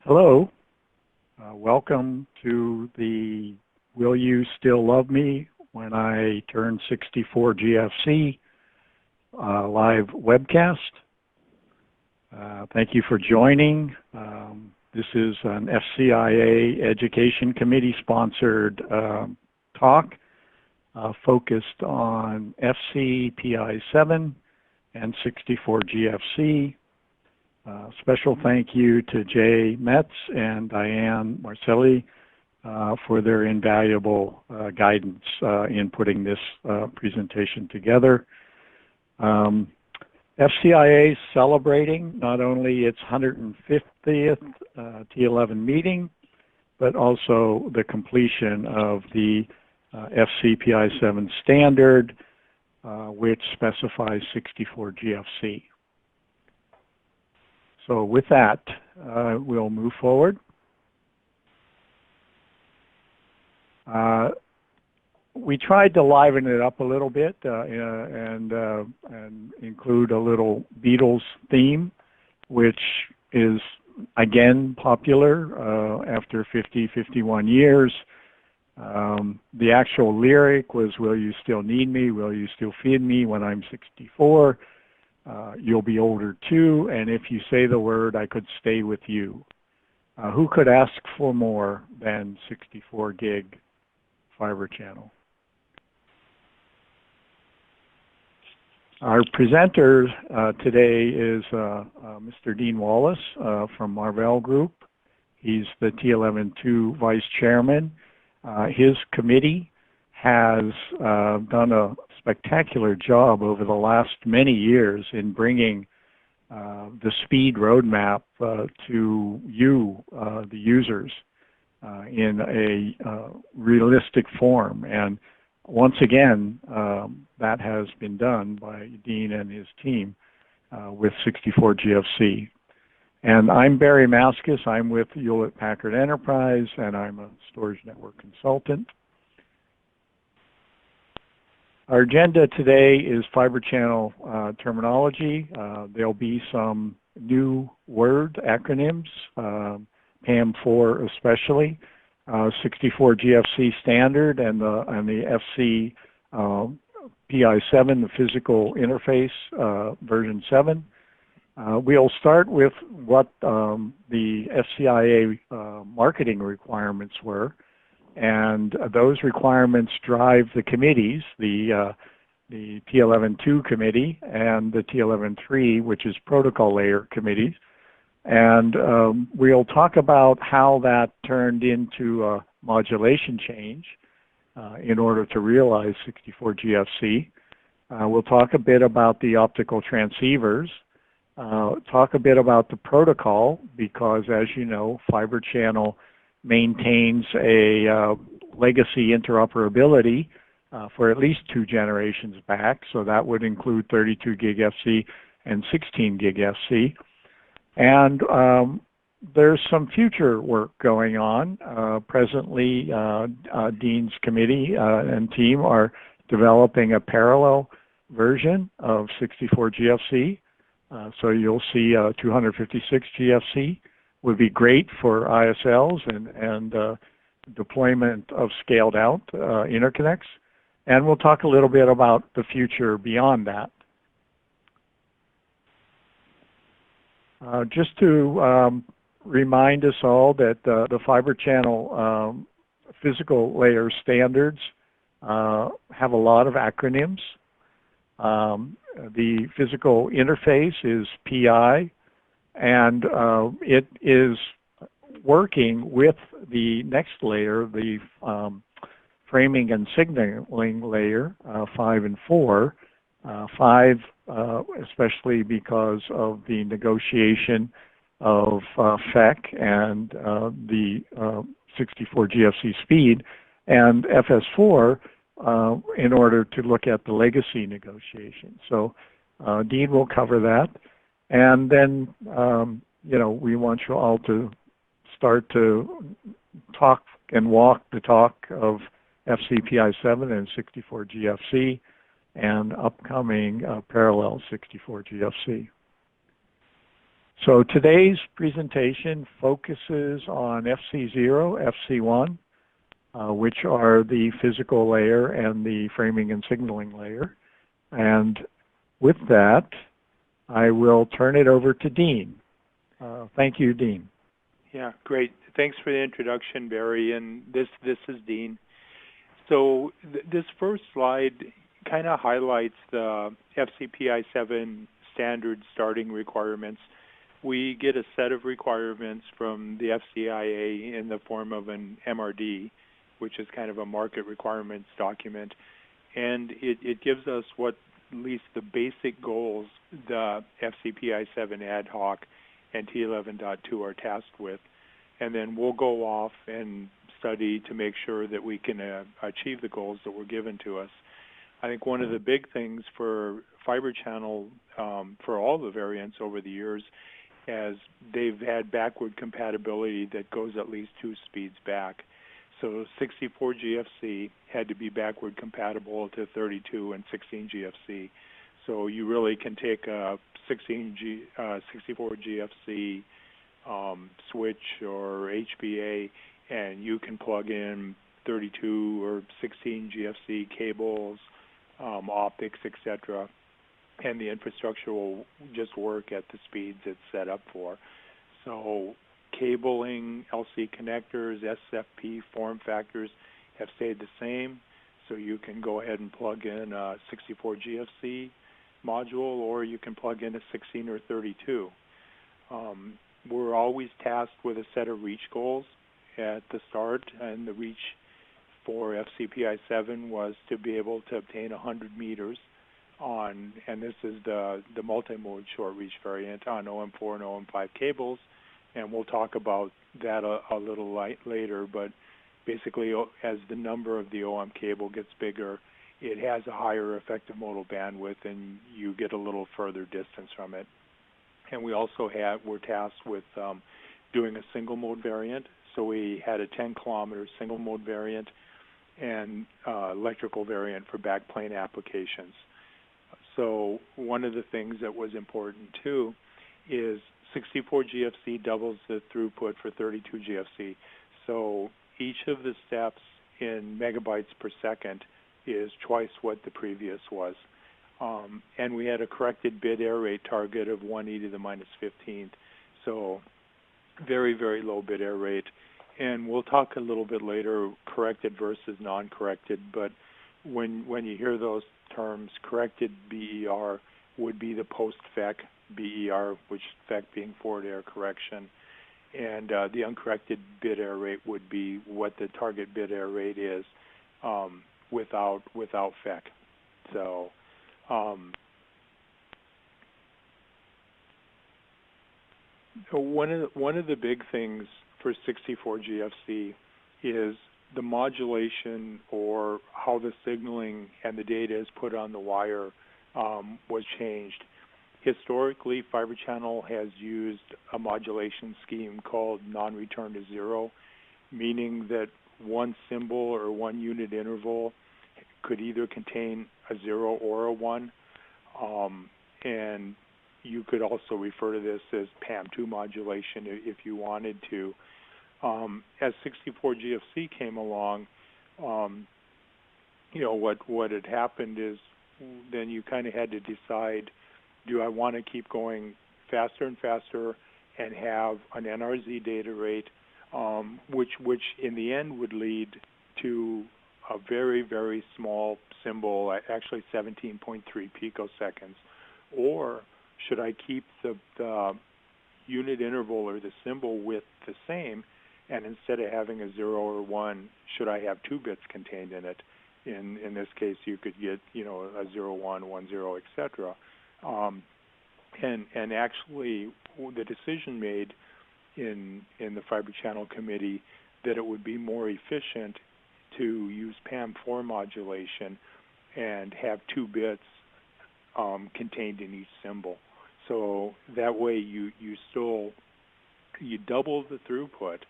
Hello, welcome to the Will You Still Love Me When I Turn 64 GFC live webcast. Thank you for joining. This is an FCIA Education Committee sponsored talk focused on FC, Pi7, and 64 GFC. Special thank you to Jay Metz and Diane Marcelli for their invaluable guidance in putting this presentation together. FCIA is celebrating not only its 150th T11 meeting, but also the completion of the FC Pi7 standard, which specifies 64 GFC. So with that, we'll move forward. We tried to liven it up a little bit and include a little Beatles theme, which is again popular after 51 years. The actual lyric was, "Will you still need me? Will you still feed me when I'm 64? You'll be older too, and if you say the word, I could stay with you." Who could ask for more than 64 gig fiber channel? Our presenter today is Mr. Dean Wallace from Marvell Group. He's the T11-2 Vice Chairman. His committee has done a spectacular job over the last many years in bringing the speed roadmap to you, the users, in a realistic form. And once again, that has been done by Dean and his team with 64 GFC. And I'm Barry Maskus. I'm with Hewlett-Packard Enterprise, and I'm a storage network consultant. Our agenda today is fiber channel terminology. There'll be some new word acronyms, PAM4 especially, 64 GFC standard, and the FC Pi7, the physical interface version 7. We'll start with what the FCIA marketing requirements were. And those requirements drive the committees, the T11-2 committee and the T11-3, which is protocol layer committees. And we'll talk about how that turned into a modulation change in order to realize 64 GFC. We'll talk a bit about the optical transceivers, talk a bit about the protocol, because as you know, fiber channel maintains a legacy interoperability for at least 2 generations back. So that would include 32 gig FC and 16 gig FC. And there's some future work going on. Presently, Dean's committee and team are developing a parallel version of 64 GFC. So you'll see 256 GFC. Would be great for ISLs and deployment of scaled out interconnects. And we'll talk a little bit about the future beyond that. Just to remind us all that the fiber channel physical layer standards have a lot of acronyms. The physical interface is PI. And it is working with the next layer, the framing and signaling layer, 5 and 4. 5, especially because of the negotiation of FEC and the 64 GFC speed, and FS4 in order to look at the legacy negotiation. So Dean will cover that. And then, you know, we want you all to start to talk and walk the talk of FC Pi7 and 64 GFC and upcoming parallel 64 GFC. So today's presentation focuses on FC0, FC1, which are the physical layer and the framing and signaling layer. And with that, I will turn it over to Dean. Thank you, Dean. Yeah, great. Thanks for the introduction, Barry. And this is Dean. So this first slide kind of highlights the FCPI7 standard starting requirements. We get a set of requirements from the FCIA in the form of an MRD, which is kind of a market requirements document. And it gives us what at least the basic goals the FCPI7 ad hoc and T11.2 are tasked with. And then we'll go off and study to make sure that we can achieve the goals that were given to us. I think one of the big things for Fibre Channel, for all the variants over the years, as they've had backward compatibility that goes at least 2 speeds back. So 64 GFC had to be backward compatible to 32 and 16 GFC. So you really can take a 64 GFC switch or HBA, and you can plug in 32 or 16 GFC cables, optics, etc., and the infrastructure will just work at the speeds it's set up for. So cabling, LC connectors, SFP form factors have stayed the same, so you can go ahead and plug in a 64 GFC module, or you can plug in a 16 or 32. We're always tasked with a set of reach goals at the start, and the reach for FCPI7 was to be able to obtain 100 meters on, and this is the multi-mode short reach variant on OM4 and OM5 cables, and we'll talk about that a little later, but basically as the number of the OM cable gets bigger, it has a higher effective modal bandwidth and you get a little further distance from it. And we also were tasked with doing a single mode variant. So we had a 10-kilometer single mode variant and electrical variant for backplane applications. So one of the things that was important too is 64 GFC doubles the throughput for 32 GFC. So each of the steps in megabytes per second is twice what the previous was. And we had a corrected bit error rate target of 1e to the minus 15th. So very, very low bit error rate. And we'll talk a little bit later, corrected versus non-corrected, but when you hear those terms, corrected BER would be the post-FEC BER, which FEC being forward error correction, and the uncorrected bit error rate would be what the target bit error rate is without FEC. So one of the big things for 64 GFC is the modulation, or how the signaling and the data is put on the wire was changed. Historically, Fibre Channel has used a modulation scheme called non-return to zero, meaning that one symbol or one unit interval could either contain a 0 or a 1, and you could also refer to this as PAM2 modulation if you wanted to. As 64 GFC came along, what had happened is then you kind of had to decide, do I want to keep going faster and faster and have an NRZ data rate, which in the end would lead to a very, very small symbol, actually 17.3 picoseconds, or should I keep the unit interval or the symbol width the same, and instead of having a 0 or 1, should I have 2 bits contained in it? In this case, you could get a 0, 1, 1, 0, etc. And actually, the decision made in the Fibre Channel Committee that it would be more efficient to use PAM4 modulation and have 2 bits contained in each symbol. So that way you double the throughput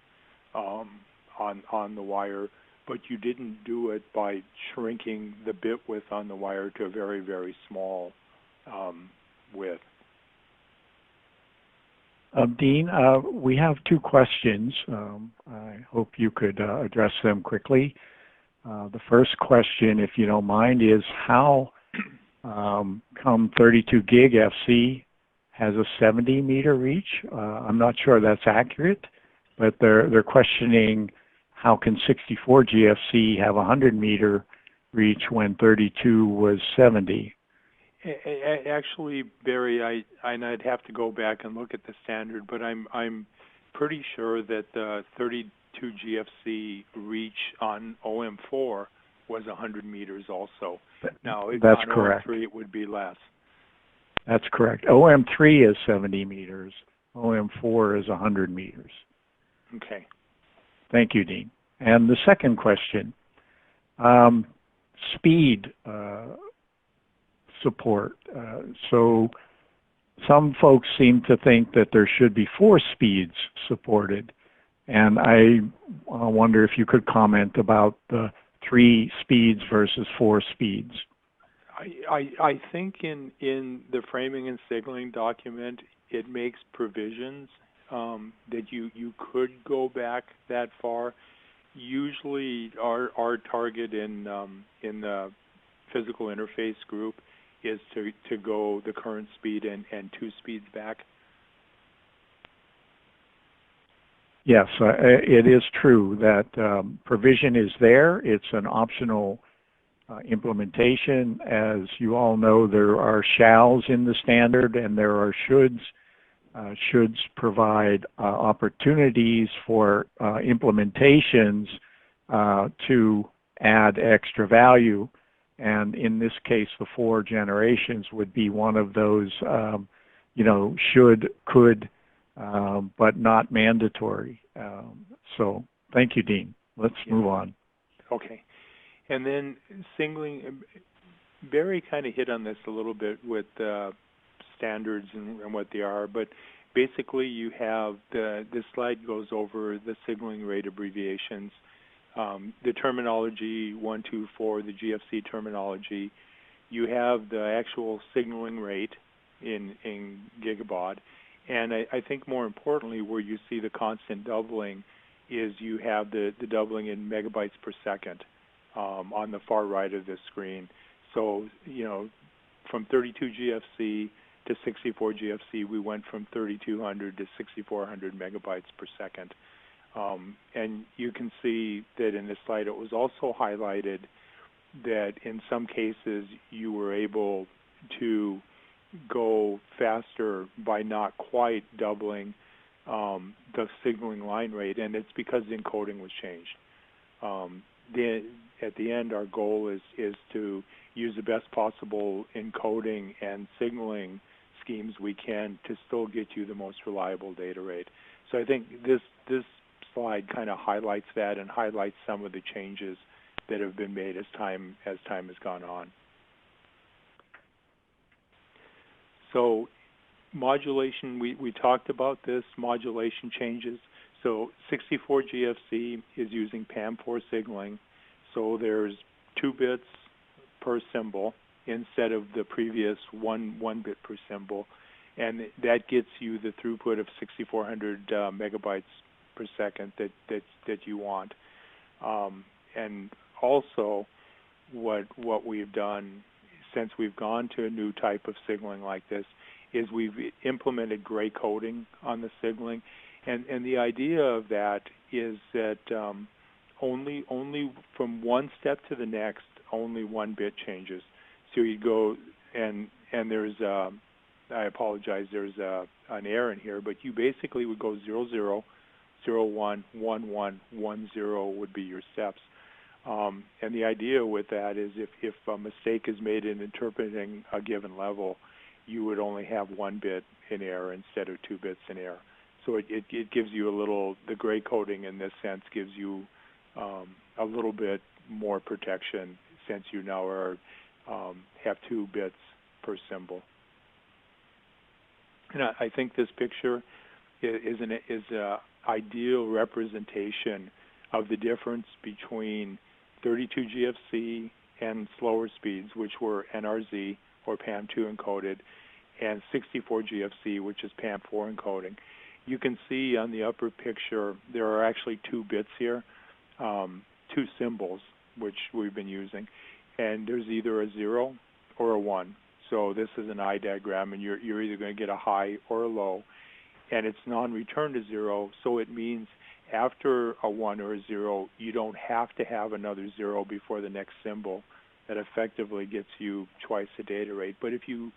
on the wire, but you didn't do it by shrinking the bit width on the wire to a very, very small width. Dean, we have two questions. I hope you could address them quickly. The first question, if you don't mind, is how come 32 gig FC has a 70 meter reach? I'm not sure that's accurate, but they're questioning how can 64 GFC have a 100 meter reach when 32 was 70? Actually, Barry, I'd have to go back and look at the standard, but I'm pretty sure that the 32 GFC reach on OM4 was 100 meters also. Now, that's on correct. OM3 it would be less. That's correct. OM3 is 70 meters. OM4 is 100 meters. Okay. Thank you, Dean. And the second question, speed support. So some folks seem to think that there should be 4 speeds supported. And I wonder if you could comment about the 3 speeds versus 4 speeds. I think in the framing and signaling document, it makes provisions that you could go back that far. Usually our target in the physical interface group is to go the current speed and 2 speeds back. Yes, it is true that provision is there. It's an optional implementation. As you all know, there are shalls in the standard and there are shoulds. Shoulds provide opportunities for implementations to add extra value. And in this case, the 4 generations would be one of those, should, could, but not mandatory. So thank you, Dean. Let's move on. Okay. And then signaling, Barry kind of hit on this a little bit with standards and what they are, but basically you have this slide goes over the signaling rate abbreviations, the terminology 1, 2, 4, the GFC terminology. You have the actual signaling rate in gigabaud, and I think more importantly where you see the constant doubling is you have the doubling in megabytes per second on the far right of the screen. So, from 32 GFC to 64 GFC, we went from 3,200 to 6,400 megabytes per second. And you can see that in this slide it was also highlighted that in some cases you were able to go faster by not quite doubling the signaling line rate, and it's because the encoding was changed. At the end, our goal is to use the best possible encoding and signaling schemes we can to still get you the most reliable data rate. So I think this slide kind of highlights that and highlights some of the changes that have been made as time has gone on. So modulation, we talked about this, modulation changes. So 64 GFC is using PAM4 signaling. So there's 2 bits per symbol instead of the previous one bit per symbol. And that gets you the throughput of 6,400 megabytes per second that you want. And also what we've done since we've gone to a new type of signaling like this is we've implemented gray coding on the signaling. And the idea of that is that only from one step to the next, only 1 bit changes. So you go and there's I apologize, there's an error in here, but you basically would go 0, 0, 0, 1, 1, 1, 1, 0 would be your steps. And the idea with that is if a mistake is made in interpreting a given level, you would only have 1 bit in error instead of 2 bits in error. So it gives you a little, the gray coding in this sense gives you a little bit more protection since you now have 2 bits per symbol. And I think this picture is an ideal representation of the difference between 32 GFC and slower speeds, which were NRZ or PAM2 encoded, and 64 GFC, which is PAM4 encoding. You can see on the upper picture there are actually 2 bits here, 2 symbols, which we've been using, and there's either a 0 or a 1. So this is an I diagram, and you're either going to get a high or a low, and it's non-return to 0, so it means after a 1 or a 0, you don't have to have another 0 before the next symbol. That effectively gets you twice the data rate. But if you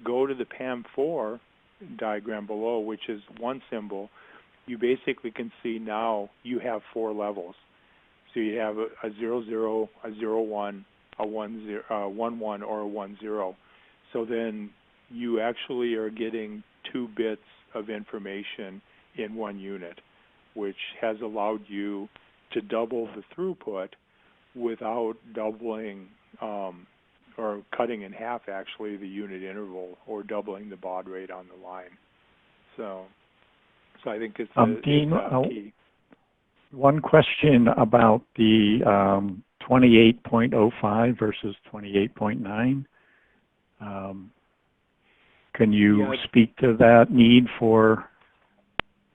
go to the PAM4 diagram below, which is 1 symbol, you basically can see now you have 4 levels. So you have a 0, 0, a 0, 1, a 1, 0, 1, 1, or a 1, 0. So then you actually are getting 2 bits of information in 1 unit, which has allowed you to double the throughput without doubling or cutting in half, actually, the unit interval or doubling the baud rate on the line. So I think it's Dean, key. One question about the 28.05 versus 28.9. Can you speak to that need for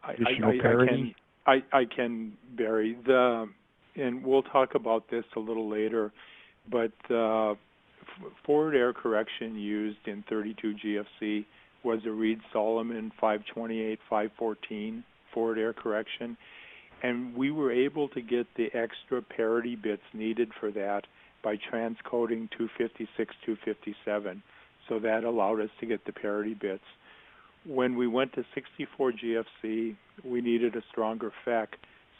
additional parity? I can, Barry. And we'll talk about this a little later, but forward error correction used in 32 GFC was a Reed-Solomon 528-514 forward error correction, and we were able to get the extra parity bits needed for that by transcoding 256-257. So that allowed us to get the parity bits. When we went to 64 GFC, we needed a stronger FEC,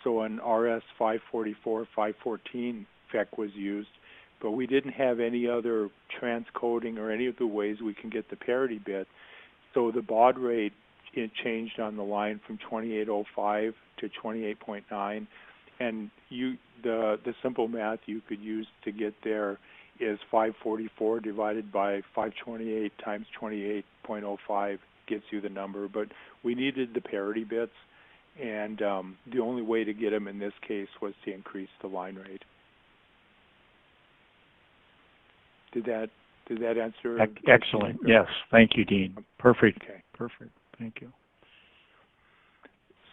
so an RS 544-514 FEC was used, but we didn't have any other transcoding or any of the ways we can get the parity bit. So the baud rate, it changed on the line from 28.05 to 28.9, and the simple math you could use to get there is 544 divided by 528 times 28.05 gets you the number. But we needed the parity bits, and the only way to get them in this case was to increase the line rate. Did that answer? Excellent. Yes. Thank you, Dean. Perfect. Okay. Perfect. Thank you.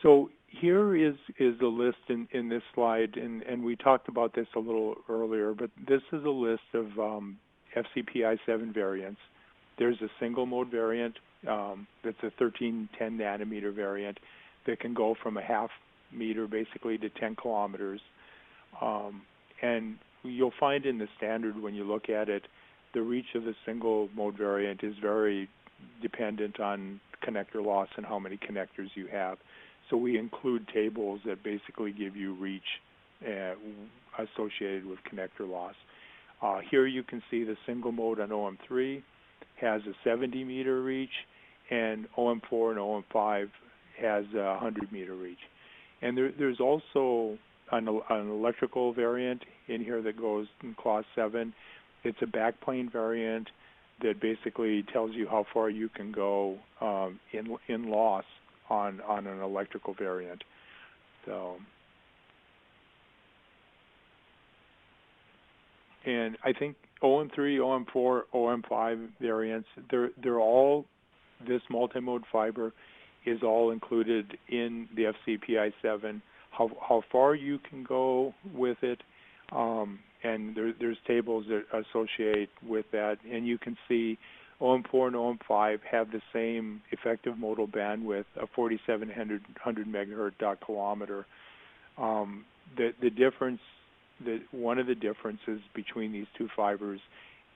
So here is a list in this slide, and we talked about this a little earlier, but this is a list of FCPI7 variants. There's a single mode variant that's a 1310 nanometer variant that can go from a half meter basically to 10 kilometers. And you'll find in the standard when you look at it, the reach of the single mode variant is very dependent on connector loss and how many connectors you have. So we include tables that basically give you reach associated with connector loss. Here you can see the single mode on OM3 has a 70 meter reach, and OM4 and OM5 has a 100 meter reach. And there's also an electrical variant in here that goes in class 7. It's a backplane variant that basically tells you how far you can go in loss on an electrical variant. So, and I think OM3, OM4, OM5 variants, they're all, this multimode fiber is all included in the FCPI7. How far you can go with it, and there's tables that associate with that, and you can see OM4 and OM5 have the same effective modal bandwidth of 4,700 megahertz dot kilometer. The difference, one of the differences between these two fibers,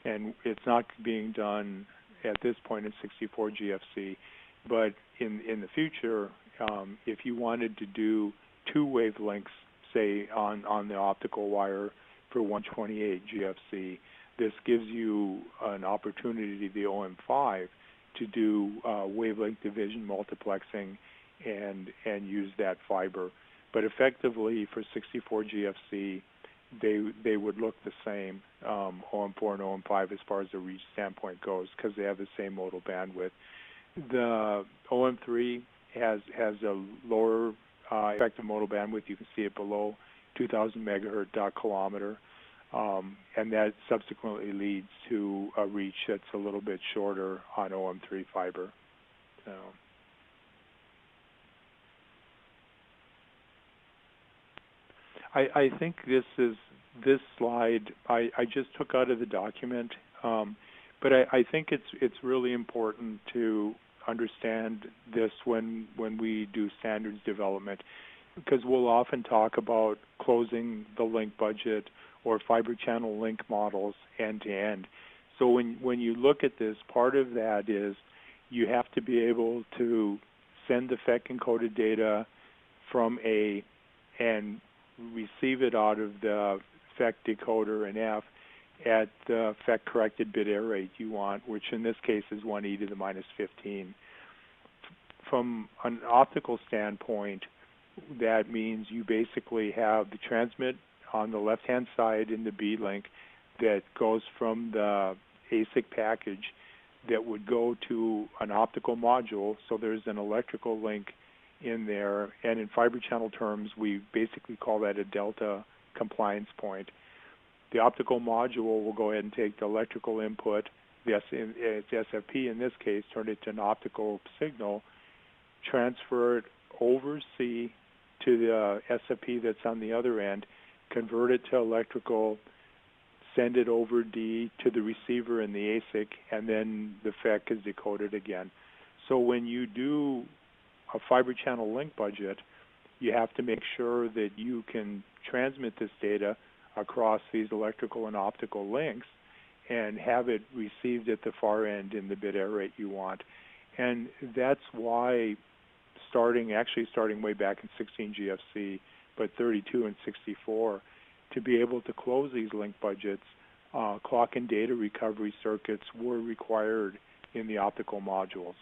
and it's not being done at this point in 64 GFC, but in the future, if you wanted to do 2 wavelengths, say on the optical wire for 128 GFC, this gives you an opportunity, the OM5, to do wavelength division multiplexing and use that fiber. But effectively, for 64 GFC, they would look the same, OM4 and OM5, as far as the reach standpoint goes, because they have the same modal bandwidth. The OM3 has a lower effective modal bandwidth. You can see it below 2,000 megahertz dot kilometer. and that subsequently leads to a reach that's a little bit shorter on OM3 fiber. So. I think this slide I just took out of the document, but I think it's really important to understand this when we do standards development, because we'll often talk about closing the link budget or fiber channel link models end to end. So when you look at this, part of that is you have to be able to send the FEC encoded data from A and receive it out of the FEC decoder and F at the FEC corrected bit error rate you want, which in this case is 1e to the minus 15. From an optical standpoint, that means you basically have the transmit on the left-hand side in the B link that goes from the ASIC package that would go to an optical module, so there's an electrical link in there, and in fiber channel terms, we basically call that a delta compliance point. The optical module will go ahead and take the electrical input, it's SFP in this case, turn it to an optical signal, transfer it over C to the SFP that's on the other end, convert it to electrical, send it over D to the receiver in the ASIC, and then the FEC is decoded again. So when you do a fiber channel link budget, you have to make sure that you can transmit this data across these electrical and optical links and have it received at the far end in the bit error rate you want. And that's why starting way back in 16 GFC, but 32 and 64, to be able to close these link budgets, clock and data recovery circuits were required in the optical modules.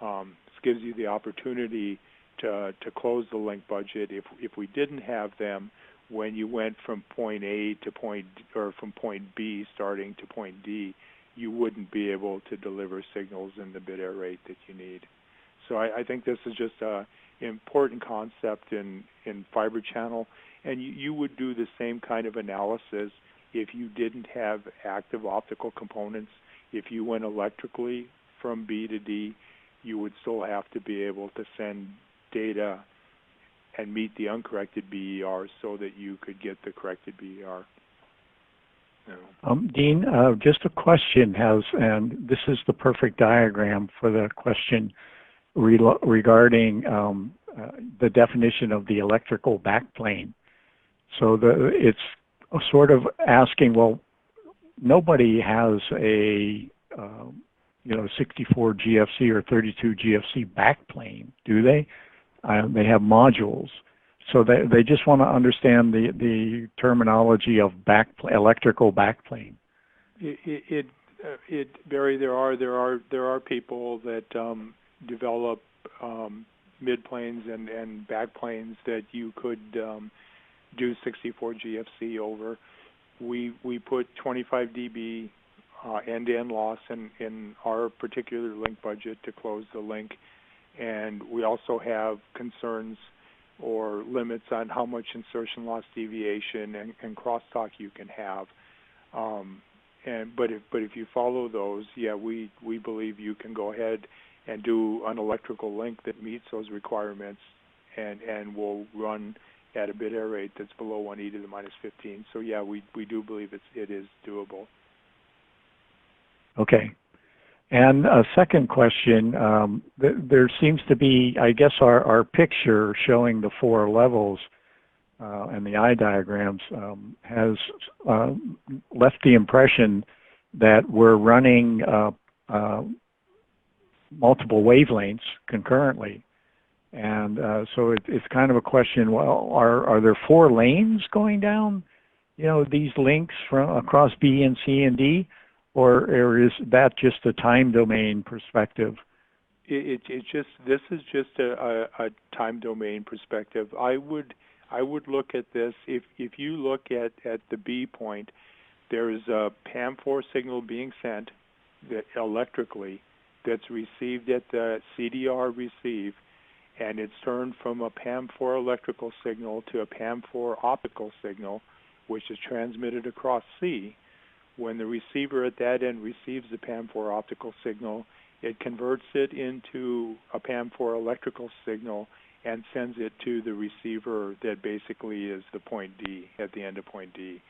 This gives you the opportunity to close the link budget. If we didn't have them, when you went from point A to point, or from point B starting to point D, you wouldn't be able to deliver signals in the bit error rate that you need. So I think this is just an important concept in fiber channel, and you would do the same kind of analysis if you didn't have active optical components. If you went electrically from B to D, you would still have to be able to send data and meet the uncorrected BER so that you could get the corrected BER. Dean, just a question and this is the perfect diagram for the question regarding the definition of the electrical backplane. So it's sort of asking, well, nobody has a 64 GFC or 32 GFC backplane, do they? They have modules. So they just want to understand the terminology of electrical backplane. Barry, there are people that develop midplanes and backplanes that you could do 64 GFC over. We put 25 dB end-to-end loss in our particular link budget to close the link, and we also have concerns or limits on how much insertion loss deviation and crosstalk you can have. But if you follow those, yeah, we believe you can go ahead and do an electrical link that meets those requirements and will run at a bit error rate that's below 1e to the minus 15. So yeah, we do believe it is doable. Okay. And a second question, there seems to be, I guess our picture showing the 4 levels and the eye diagrams has left the impression that we're running multiple wavelengths concurrently. And so it's kind of a question, well, are there 4 lanes going down, these links from across B and C and D? Or is that just a time domain perspective? This is just a time domain perspective. I would look at this, if you look at the B point, there is a PAM4 signal being sent that electrically that's received at the CDR receive, and it's turned from a PAM4 electrical signal to a PAM4 optical signal, which is transmitted across C. When the receiver at that end receives the PAM4 optical signal, it converts it into a PAM4 electrical signal and sends it to the receiver that basically is the point D, at the end of point D.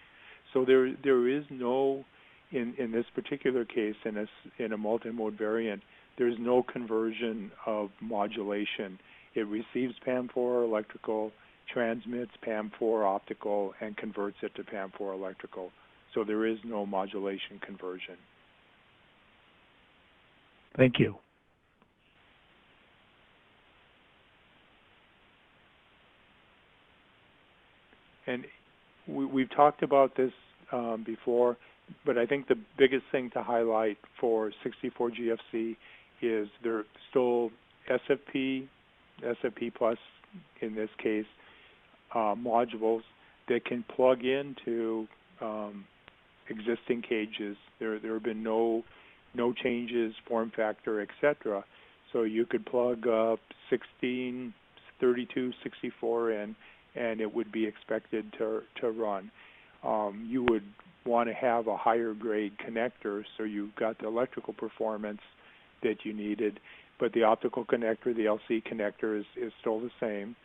So there is no, in this particular case, in a multimode variant, there's no conversion of modulation. It receives PAM4 electrical, transmits PAM4 optical, and converts it to PAM4 electrical. So there is no modulation conversion. Thank you. And we've talked about this before, but I think the biggest thing to highlight for 64GFC is they're still SFP plus in this case, modules that can plug into existing cages. There have been no changes, form factor, etc. So you could plug 16, 32, 64 in, and it would be expected to run. You would want to have a higher grade connector, so you've got the electrical performance that you needed, but the optical connector, the LC connector, is still the same.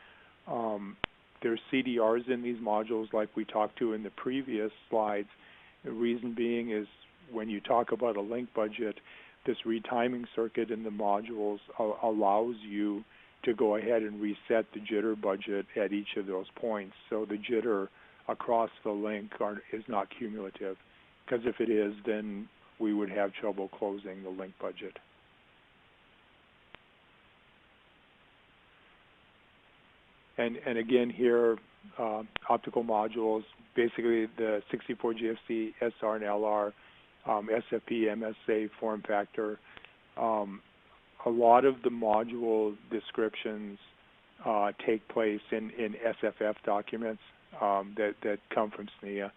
There's CDRs in these modules like we talked to in the previous slides. The reason being is when you talk about a link budget, this retiming circuit in the modules allows you to go ahead and reset the jitter budget at each of those points. So the jitter across the link is not cumulative, because if it is, then we would have trouble closing the link budget. And again here, optical modules, basically the 64GFC, SR and LR, SFP, MSA form factor. A lot of the module descriptions take place in SFF documents that come from SNIA.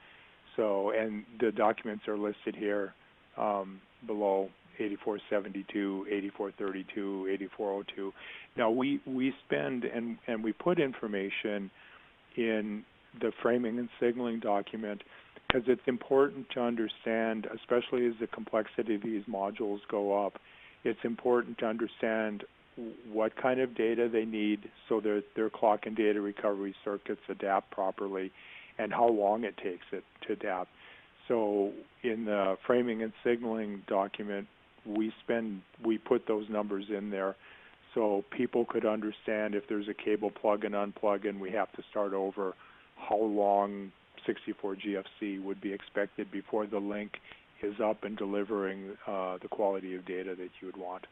So, and the documents are listed here below, 8472, 8432, 8402. Now we spend and we put information in the framing and signaling document because it's important to understand, especially as the complexity of these modules go up, it's important to understand what kind of data they need so their clock and data recovery circuits adapt properly, and how long it takes it to adapt. So in the framing and signaling document, we put those numbers in there so people could understand if there's a cable plug and unplug and we have to start over, how long 64GFC would be expected before the link is up and delivering the quality of data that you would want.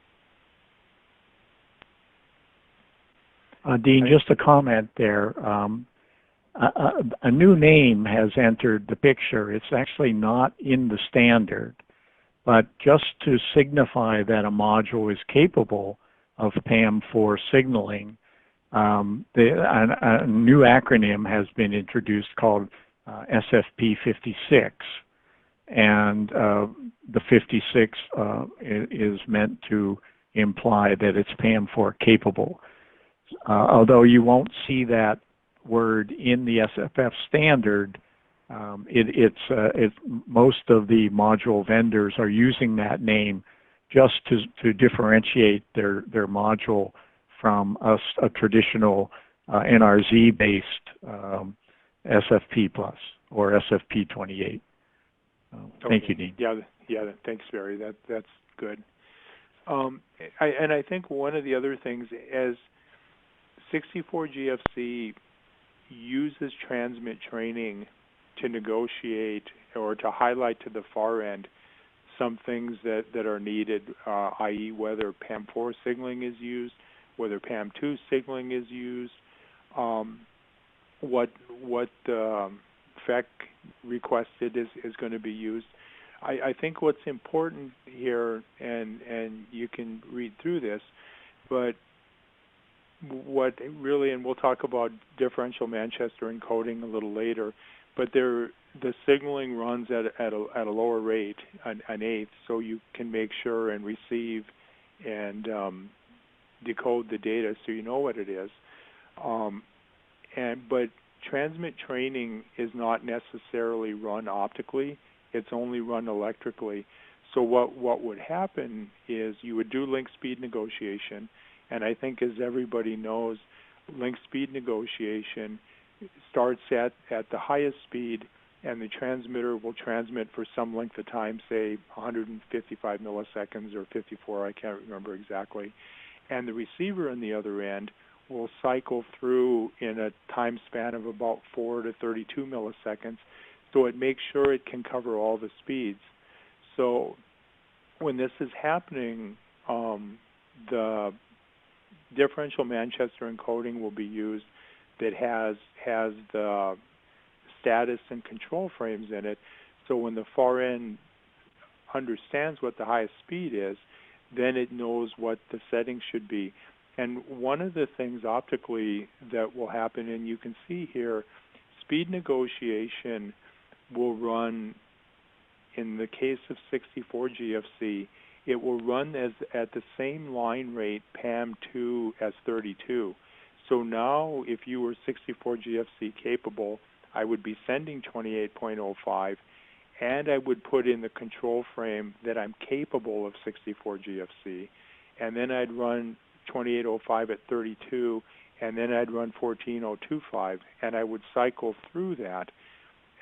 Dean, just a comment there. A new name has entered the picture. It's actually not in the standard, but just to signify that a module is capable of PAM4 signaling, a new acronym has been introduced called SFP56, and the 56 is meant to imply that it's PAM4 capable. Although you won't see that word in the SFF standard, most of the module vendors are using that name just to differentiate their module from a traditional NRZ-based SFP plus or SFP28. Thank you, Dean. Yeah. Thanks, Barry. That's good. And I think one of the other things, as 64GFC uses transmit training to negotiate or to highlight to the far end some things that are needed, i.e. whether PAM4 signaling is used, whether PAM2 signaling is used, what FEC requested is going to be used. I think what's important here, and you can read through this, but what really, and we'll talk about differential Manchester encoding a little later, but the signaling runs at a lower rate, an eighth, so you can make sure and receive and decode the data so you know what it is. But transmit training is not necessarily run optically. It's only run electrically. So what would happen is you would do link speed negotiation, and I think, as everybody knows, link speed negotiation starts at the highest speed, and the transmitter will transmit for some length of time, say 155 milliseconds or 54, I can't remember exactly. And the receiver on the other end will cycle through in a time span of about 4 to 32 milliseconds, so it makes sure it can cover all the speeds. So when this is happening, the differential Manchester encoding will be used that has the status and control frames in it. So when the far end understands what the highest speed is, then it knows what the settings should be. And one of the things optically that will happen, and you can see here, speed negotiation will run, in the case of 64 GFC, it will run at the same line rate PAM2 as 32. So now if you were 64 GFC capable, I would be sending 28.05, and I would put in the control frame that I'm capable of 64 GFC, and then I'd run 2805 at 32, and then I'd run 14025, and I would cycle through that.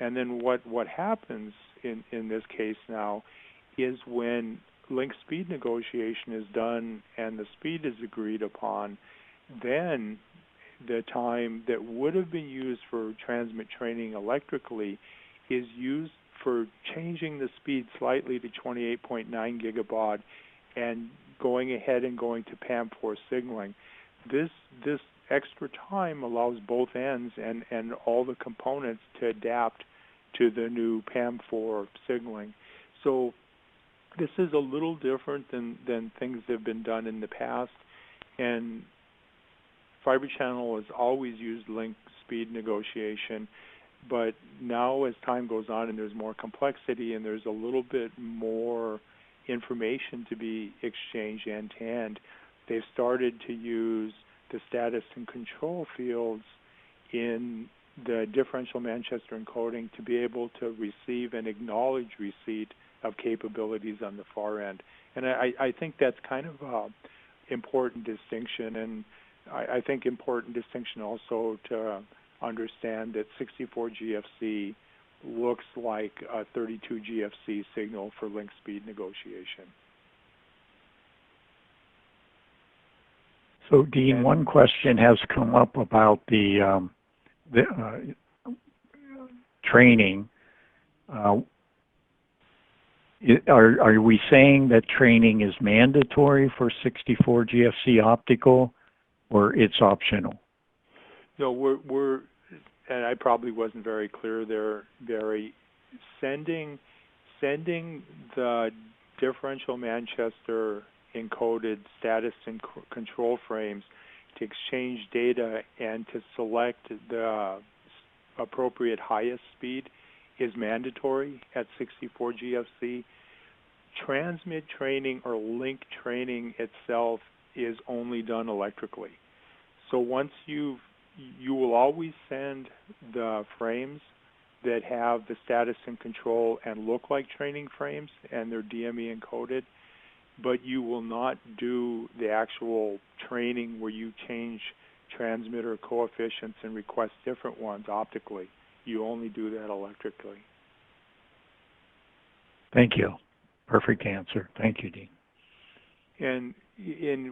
And then what happens in this case now is when link speed negotiation is done and the speed is agreed upon, then the time that would have been used for transmit training electrically is used for changing the speed slightly to 28.9 gigabaud and going ahead and going to PAM4 signaling. This extra time allows both ends and all the components to adapt to the new PAM4 signaling. So this is a little different than things that have been done in the past, and Fibre Channel has always used link speed negotiation, but now as time goes on and there's more complexity and there's a little bit more information to be exchanged end-to-end, they've started to use the status and control fields in the differential Manchester encoding to be able to receive and acknowledge receipt of capabilities on the far end. And I think that's kind of an important distinction, and I think important distinction also to understand that 64 GFC looks like a 32 GFC signal for link speed negotiation. So, Dean, one question has come up about the training. Are we saying that training is mandatory for 64 GFC optical, or it's optional? No, we're and I probably wasn't very clear there, Barry. Sending the differential Manchester encoded status and control frames to exchange data and to select the appropriate highest speed is mandatory at 64 GFC. Transmit training or link training itself is only done electrically. So once you will always send the frames that have the status and control and look like training frames and they're DME encoded, but you will not do the actual training where you change transmitter coefficients and request different ones optically. You only do that electrically. Thank you. Perfect answer. Thank you, Dean. And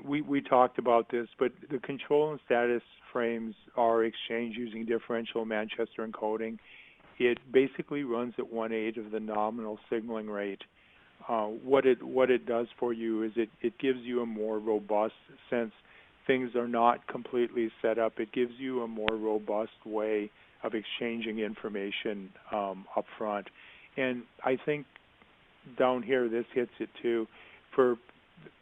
we talked about this, but the control and status frames are exchanged using differential Manchester encoding. It basically runs at 1/8 of the nominal signaling rate. What it does for you is it gives you a more robust, since things are not completely set up, it gives you a more robust way of exchanging information up front. And I think down here, this hits it too. For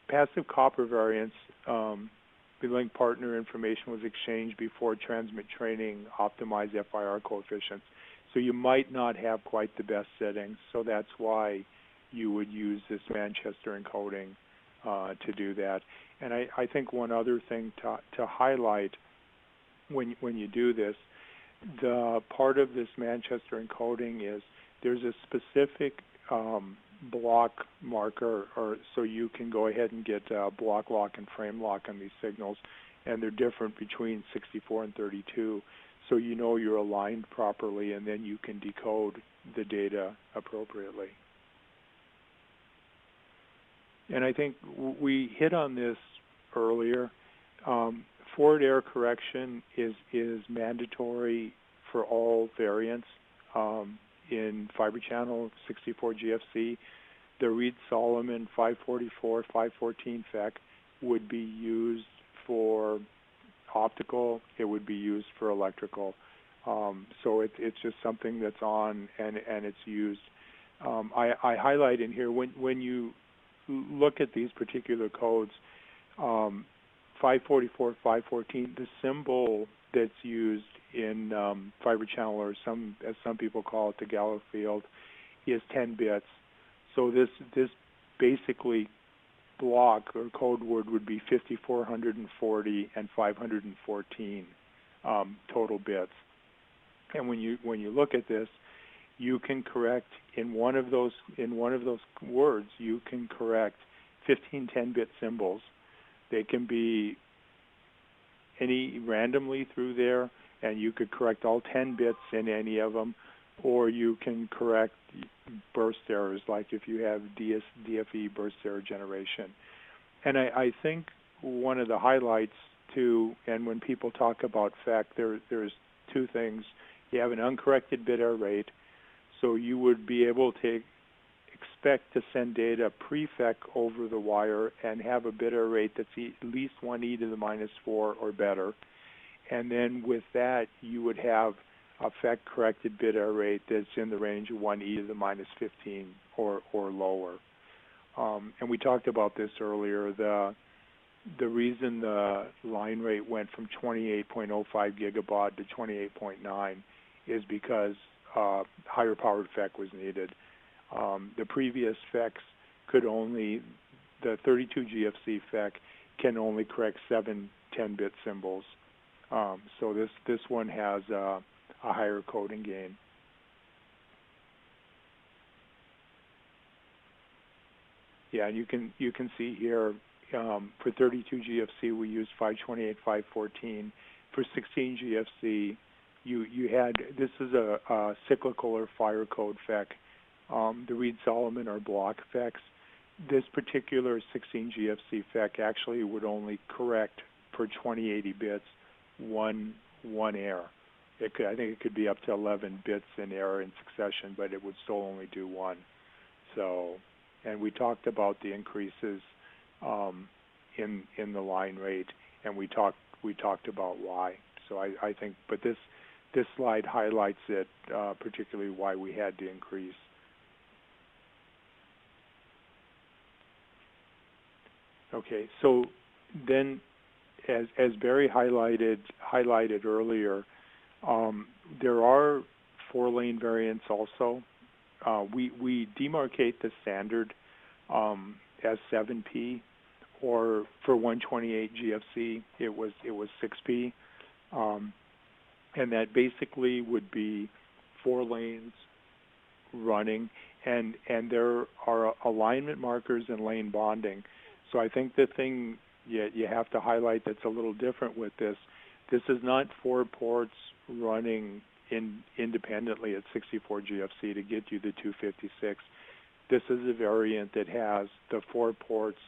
passive copper variants, the link partner information was exchanged before transmit training optimized FIR coefficients. So you might not have quite the best settings. So that's why you would use this Manchester encoding to do that. And I think one other thing to highlight when you do this, the part of this Manchester encoding is there's a specific block marker, or so you can go ahead and get block lock and frame lock on these signals, and they're different between 64 and 32. So you know you're aligned properly, and then you can decode the data appropriately. And I think we hit on this earlier. Forward error correction is mandatory for all variants in Fibre Channel 64 GFC. The Reed-Solomon 544, 514 FEC would be used for optical. It would be used for electrical. So it's just something that's on and it's used. I highlight in here when you look at these particular codes, 544, 514, the symbol that's used in Fibre Channel, or as some people call it, the Gallo field, is 10 bits. So this basically block or code word would be 5440 and 514 total bits. And when you look at this, you can correct in one of those words. You can correct 15 10-bit symbols. They can be any randomly through there, and you could correct all 10 bits in any of them, or you can correct burst errors, like if you have DFE burst error generation. And I think one of the highlights too, and when people talk about FEC, there's two things. You have an uncorrected bit error rate, so you would be able to expect to send data pre-FEC over the wire and have a bit error rate that's at least 1e to the minus 4 or better. And then with that, you would have a FEC corrected bit error rate that's in the range of 1e to the minus 15 or lower. And we talked about this earlier. The reason the line rate went from 28.05 gigabaud to 28.9 is because higher powered FEC was needed. The previous FECs could only, the 32 GFC FEC can only correct 7 10-bit symbols. So this one has a higher coding gain. Yeah, and you can see here for 32 GFC we used 528, 514. For 16 GFC, you had, this is a cyclical or fire code FEC. The Reed-Solomon or block FECs. This particular 16 GFC FEC actually would only correct for 2080 bits one error. I think it could be up to 11 bits in error in succession, but it would still only do one. So, and we talked about the increases in the line rate, and we talked about why. So I think, but this slide highlights it, particularly why we had to increase. Okay, so then, as Barry highlighted earlier, there are 4-lane variants also. We demarcate the standard as 7P, or for 128 GFC, it was 6P, and that basically would be 4 lanes running, and there are alignment markers and lane bonding. So I think the thing you have to highlight that's a little different with this is not 4 ports running independently at 64 GFC to get you the 256. This is a variant that has the 4 ports,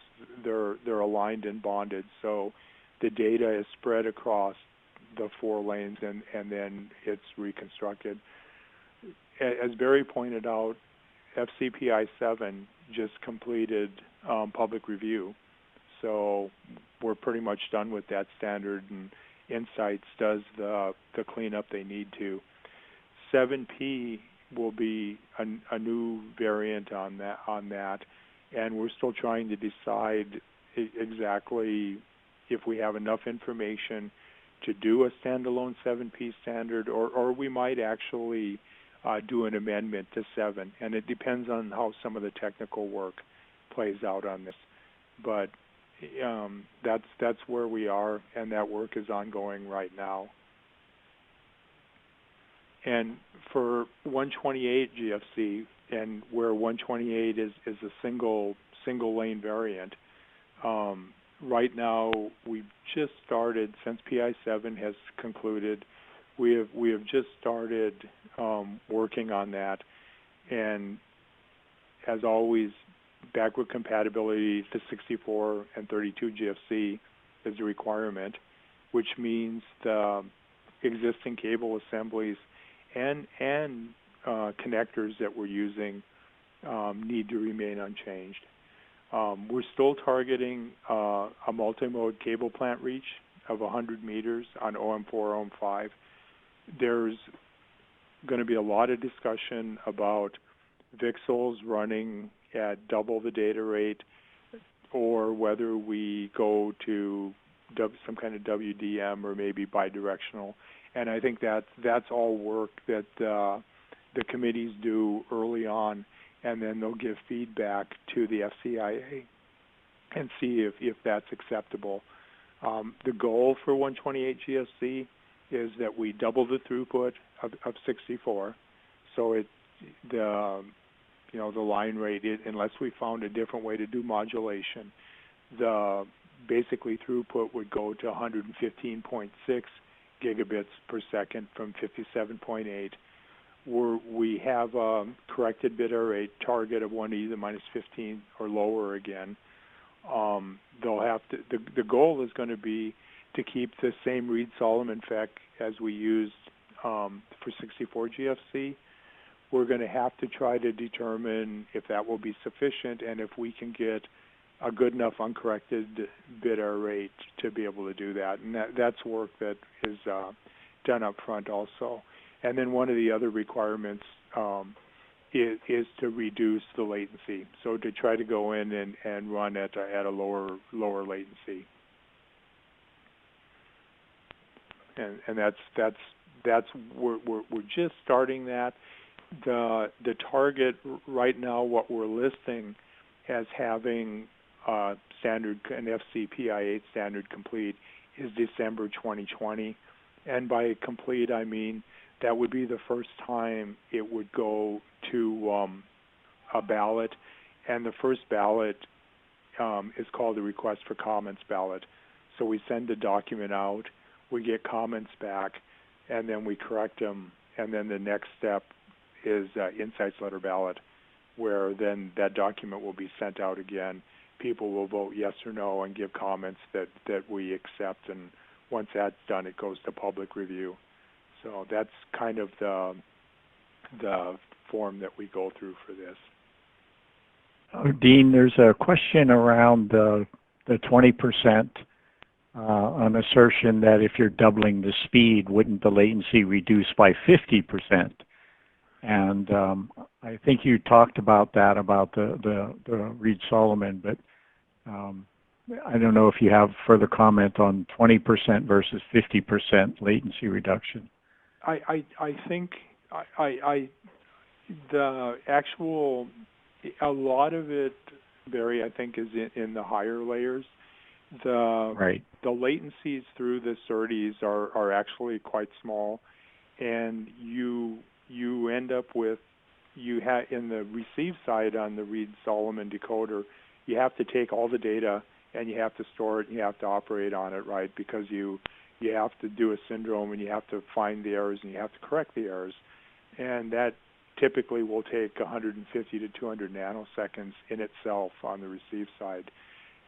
they're aligned and bonded, so the data is spread across the 4 lanes and then it's reconstructed. As Barry pointed out, FCPI7 just completed public review, so we're pretty much done with that standard, and Insights does the cleanup they need to. 7P will be a new variant on that, and we're still trying to decide exactly if we have enough information to do a standalone 7P standard, or we might actually do an amendment to 7, and it depends on how some of the technical work plays out on this. But that's where we are, and that work is ongoing right now. And for 128 GFC, and where 128 is a single lane variant, right now we've just started, since Pi7 has concluded, we have just started working on that. And as always, backward compatibility to 64 and 32 GFC is a requirement, which means the existing cable assemblies and connectors that we're using need to remain unchanged. We're still targeting a multimode cable plant reach of 100 meters on OM4 OM5. There's going to be a lot of discussion about VCSELs running at double the data rate, or whether we go to some kind of WDM or maybe bidirectional. And I think that's all work that the committees do early on, and then they'll give feedback to the FCIA and see if that's acceptable. The goal for 128 GFC is that we double the throughput of 64, so the line rate, unless we found a different way to do modulation, the basically throughput would go to 115.6 gigabits per second from 57.8. We have a corrected bit error rate target of 1 to the minus 15 or lower again. They'll have to. The goal is going to be to keep the same Reed-Solomon FEC as we used for 64 GFC. We're going to have to try to determine if that will be sufficient and if we can get a good enough uncorrected bit error rate to be able to do that. And that's work that is done up front also. And then one of the other requirements is to reduce the latency. So to try to go in and run at a lower latency. And that's we're just starting that. The target right now, what we're listing as having an FCPI8 standard complete is December 2020. And by complete, I mean that would be the first time it would go to a ballot. And the first ballot is called the request for comments ballot. So we send the document out, we get comments back, and then we correct them. And then the next step is insights letter ballot, where then that document will be sent out again. People will vote yes or no and give comments that we accept, and once that's done, it goes to public review. So that's kind of the form that we go through for this. Dean, there's a question around the 20%, an assertion that if you're doubling the speed, wouldn't the latency reduce by 50%? And I think you talked about that, about the Reed-Solomon, but I don't know if you have further comment on 20% versus 50% latency reduction. I think the actual, a lot of it, Barry, I think is in the higher layers. The latencies through the SerDes are actually quite small, and you end up with, in the receive side on the Reed-Solomon decoder, you have to take all the data and you have to store it and you have to operate on it, right? Because you have to do a syndrome and you have to find the errors and you have to correct the errors. And that typically will take 150 to 200 nanoseconds in itself on the receive side.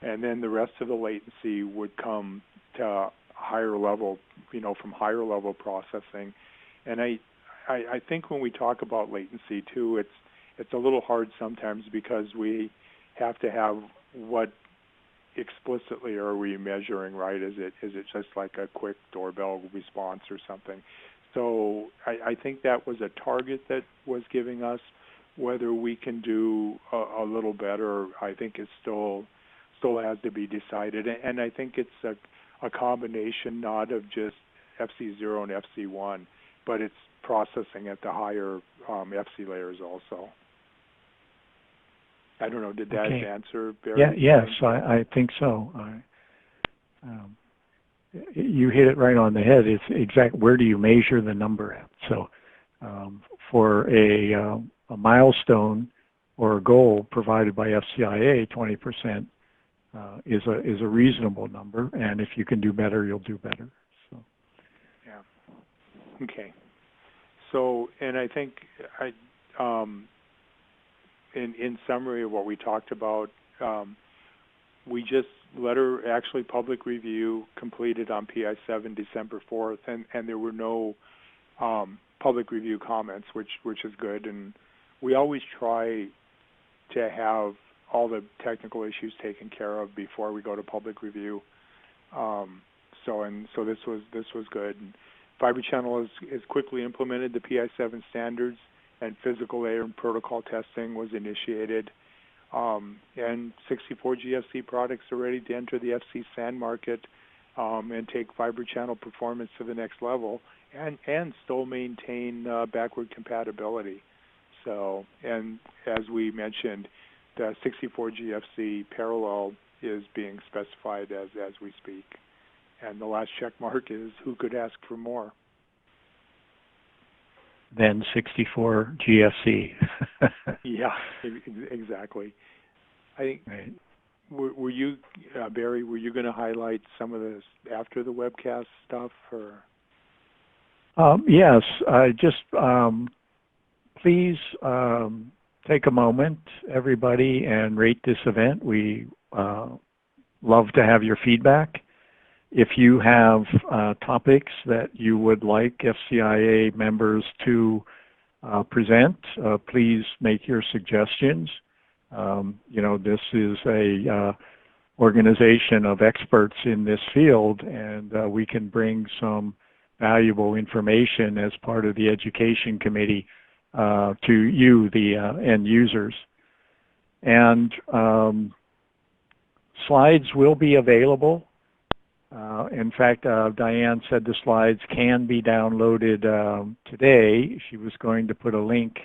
And then the rest of the latency would come to higher level, from higher level processing. And I think when we talk about latency too, it's a little hard sometimes because we have to have what explicitly are we measuring, right? Is it just like a quick doorbell response or something? So I think that was a target that was giving us. Whether we can do a little better, I think is still has to be decided. And I think it's a combination not of just FC0 and FC1, but it's processing at the higher FC layers also. I don't know, did that answer, Barry? Yes, I think so. You hit it right on the head. It's exact. Where do you measure the number at? So for a milestone or a goal provided by FCIA, 20% is a reasonable number, and if you can do better, you'll do better. So, yeah. Okay. So, and I think in summary of what we talked about, we just actually public review completed on Pi7 December 4th, and there were no public review comments, which is good. And we always try to have all the technical issues taken care of before we go to public review. So this was good. And Fibre Channel is quickly implemented the Pi7 standards, and physical layer and protocol testing was initiated. And 64 GFC products are ready to enter the FC SAN market and take Fibre Channel performance to the next level, and still maintain backward compatibility. So, and as we mentioned, the 64 GFC parallel is being specified as we speak. And the last check mark is, who could ask for more? Then 64 GFC. Yeah, exactly. I think, right. Were you, Barry, were you going to highlight some of this after the webcast stuff? Or? Yes, just please take a moment, everybody, and rate this event. We love to have your feedback. If you have topics that you would like FCIA members to present, please make your suggestions. You know, this is a organization of experts in this field, and we can bring some valuable information as part of the education committee to you, the end users. And slides will be available. In fact, Diane said the slides can be downloaded today. She was going to put a link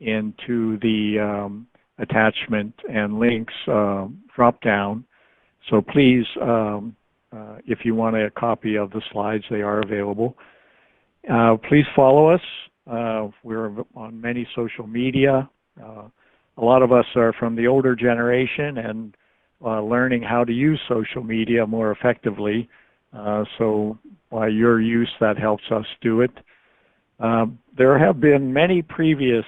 into the attachment and links drop down. So please, if you want a copy of the slides, they are available. Please follow us. We're on many social media. A lot of us are from the older generation and learning how to use social media more effectively. So by your use, that helps us do it. There have been many previous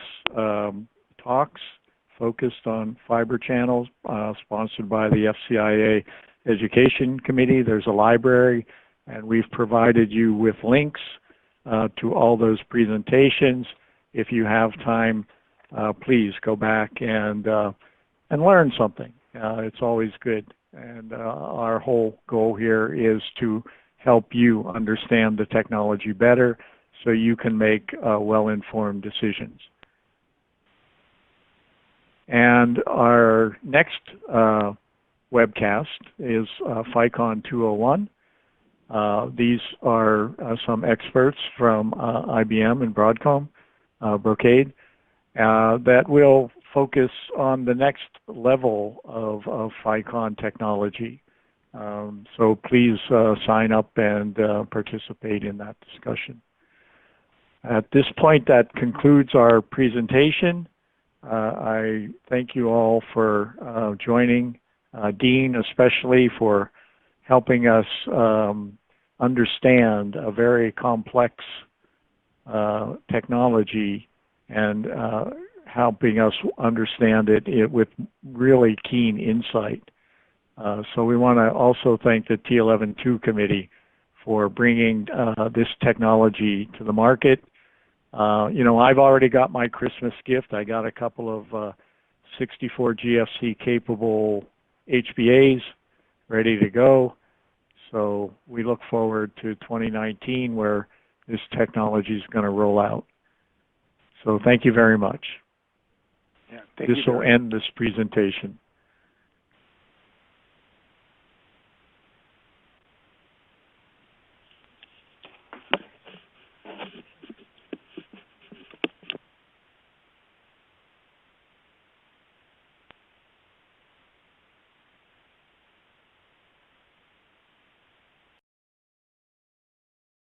talks focused on fiber channels, sponsored by the FCIA Education Committee. There's a library, and we've provided you with links to all those presentations. If you have time, please go back and learn something. It's always good. And our whole goal here is to help you understand the technology better so you can make well-informed decisions. And our next webcast is FICON 201. These are some experts from IBM and Broadcom, Brocade, that will focus on the next level of FICON technology. So please sign up and participate in that discussion. At this point, that concludes our presentation. I thank you all for joining, Dean especially for helping us understand a very complex technology and helping us understand it with really keen insight. So we want to also thank the T11-2 committee for bringing this technology to the market. You know, I've already got my Christmas gift. I got a couple of 64 GFC capable HBAs ready to go. So we look forward to 2019 where this technology is going to roll out. So thank you very much. Yeah, thank this you, will end this presentation.